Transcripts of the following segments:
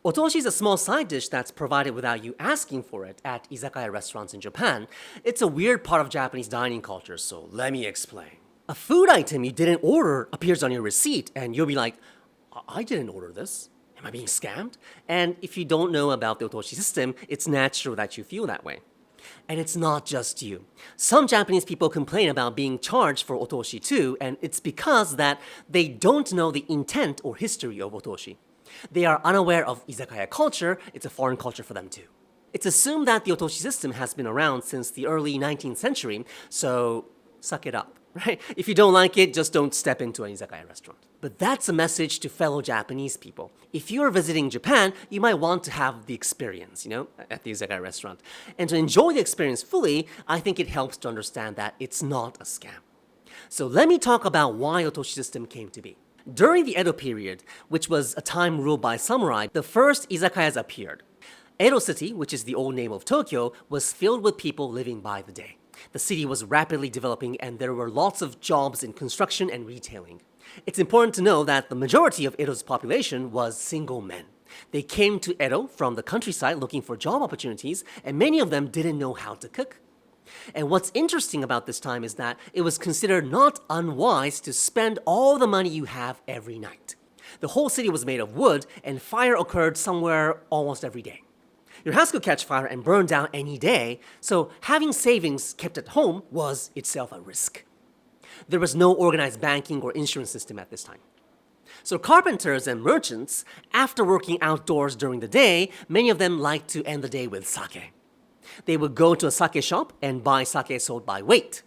Otoshi is a small side dish that's provided without you asking for it at izakaya restaurants in Japan. It's a weird part of Japanese dining culture, so let me explain. A food item you didn't order appears on your receipt, and you'll be like, I didn't order this. Am I being scammed? And if you don't know about the Otōshi system, it's natural that you feel that way. And it's not just you. Some Japanese people complain about being charged for Otōshi too, and it's because that they don't know the intent or history of Otōshi. They are unaware of izakaya culture. It's a foreign culture for them too. It's assumed that the Otōshi system has been around since the early 19th century, so suck it up, right? If you don't like it, just don't step into an izakaya restaurant. But that's a message to fellow Japanese people. If you're visiting Japan, you might want to have the experience, at the izakaya restaurant. And to enjoy the experience fully, I think it helps to understand that it's not a scam. So let me talk about why Otōshi system came to be. During the Edo period, which was a time ruled by samurai, the first izakayas appeared. Edo City, which is the old name of Tokyo, was filled with people living by the day. The city was rapidly developing and there were lots of jobs in construction and retailing. It's important to know that the majority of Edo's population was single men. They came to Edo from the countryside looking for job opportunities, and many of them didn't know how to cook. And what's interesting about this time is that it was considered not unwise to spend all the money you have every night. The whole city was made of wood, and fire occurred somewhere almost every day. Your house could catch fire and burn down any day, so having savings kept at home was itself a risk. There was no organized banking or insurance system at this time. So carpenters and merchants, after working outdoors during the day, many of them liked to end the day with sake. They would go to a sake shop and buy sake sold by weight.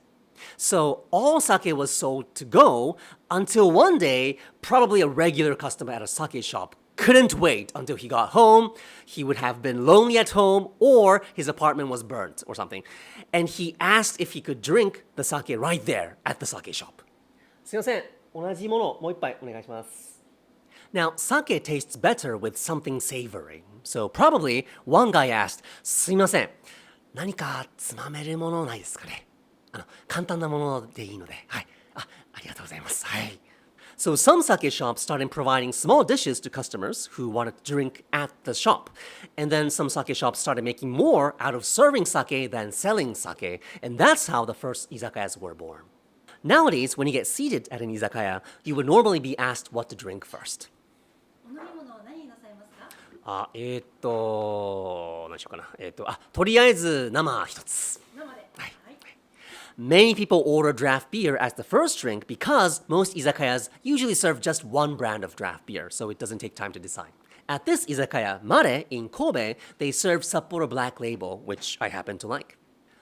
So all sake was sold to go until one day, probably a regular customer at a sake shop couldn't wait until he got home. He would have been lonely at home, or his apartment was burnt or something. And he asked if he could drink the sake right there at the sake shop. すいません、同じものもう一杯お願いします. Now, sake tastes better with something savory. So probably one guy asked, すいません、何かつまめるものないですかね? 簡単なものでいいので。はい。ありがとうございます。はい。So some sake shops started providing small dishes to customers who wanted to drink at the shop. And then some sake shops started making more out of serving sake than selling sake. And that's how the first izakayas were born. Nowadays, when you get seated at an izakaya, you would normally be asked what to drink first. 何しようかな。とりあえず生一つ。Many people order draft beer as the first drink because most izakayas usually serve just one brand of draft beer, so it doesn't take time to decide. At this izakaya, Mare, in Kobe, they serve Sapporo Black Label, which I happen to like.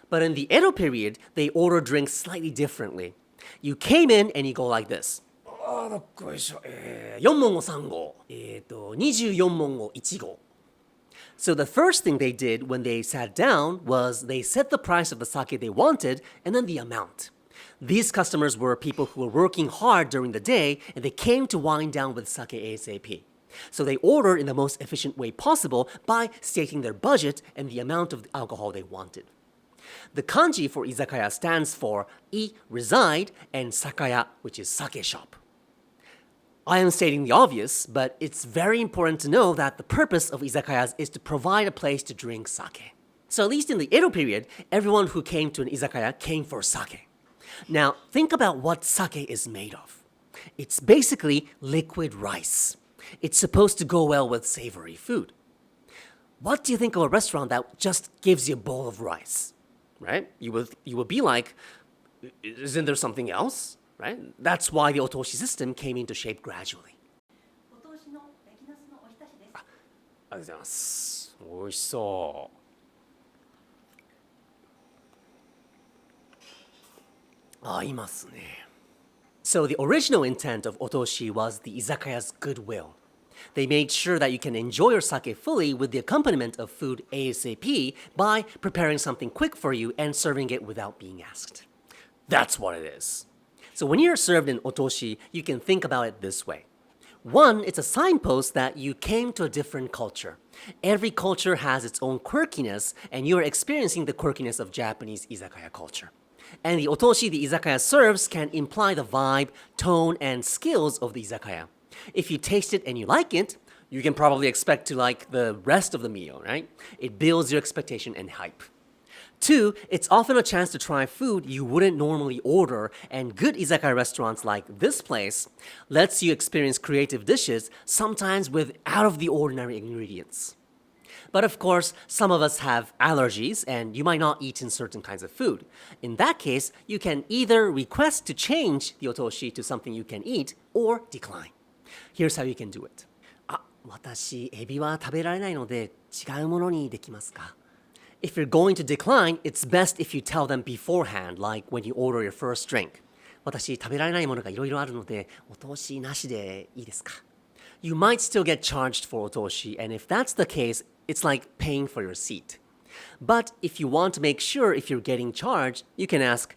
But in the Edo period, they order drinks slightly differently. You came in and you go like this. 4文語3号、24文語1号. So the first thing they did when they sat down was they set the price of the sake they wanted and then the amount. These customers were people who were working hard during the day and they came to wind down with sake ASAP. So they ordered in the most efficient way possible by stating their budget and the amount of alcohol they wanted. The kanji for izakaya stands for I, reside, and sakaya, which is sake shop. I am stating the obvious, but it's very important to know that the purpose of izakayas is to provide a place to drink sake. So at least in the Edo period, everyone who came to an izakaya came for sake. Now, think about what sake is made of. It's basically liquid rice. It's supposed to go well with savory food. What do you think of a restaurant that just gives you a bowl of rice? Right? You would be like, isn't there something else? Right? That's why the Otōshi system came into shape gradually. ありがとうございます。美味しそう。合いますね。So the original intent of Otōshi was the izakaya's goodwill. They made sure that you can enjoy your sake fully with the accompaniment of food ASAP by preparing something quick for you and serving it without being asked. That's what it is. So when you're served in Otōshi, you can think about it this way. One, it's a signpost that you came to a different culture. Every culture has its own quirkiness, and you're experiencing the quirkiness of Japanese izakaya culture. And the Otōshi the izakaya serves can imply the vibe, tone, and skills of the izakaya. If you taste it and you like it, You can probably expect to like the rest of the meal, right? It builds your expectation and hype. 2, it's often a chance to try food you wouldn't normally order, and good izakaya restaurants like this place lets you experience creative dishes, sometimes with out-of-the-ordinary ingredients. But of course, some of us have allergies and you might not eat in certain kinds of food. In that case, you can either request to change the otoshi to something you can eat or decline. Here's how you can do it. 私、エビは食べられないので違うものにできますか? If you're going to decline, it's best if you tell them beforehand, like when you order your first drink. 私、食べられないものがいろいろあるので、お通しなしでいいですか? You might still get charged for otoshi, and if that's the case, it's like paying for your seat. But if you want to make sure if you're getting charged, you can ask,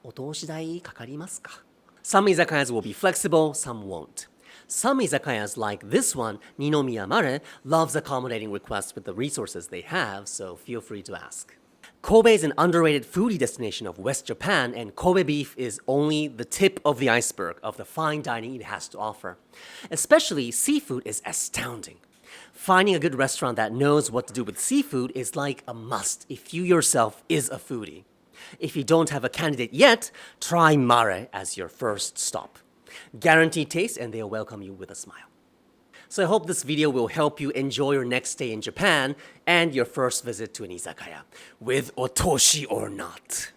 お通し代かかりますか? Some izakayas will be flexible, some won't. Some izakayas like this one, Ninomiya Mare, loves accommodating requests with the resources they have, so feel free to ask. Kobe is an underrated foodie destination of West Japan, and Kobe beef is only the tip of the iceberg of the fine dining it has to offer. Especially seafood is astounding. Finding a good restaurant that knows what to do with seafood is like a must if you yourself is a foodie. If you don't have a candidate yet, try Mare as your first stop. Guaranteed taste and they'll welcome you with a smile. So I hope this video will help you enjoy your next stay in Japan and your first visit to an izakaya, with otoshi or not.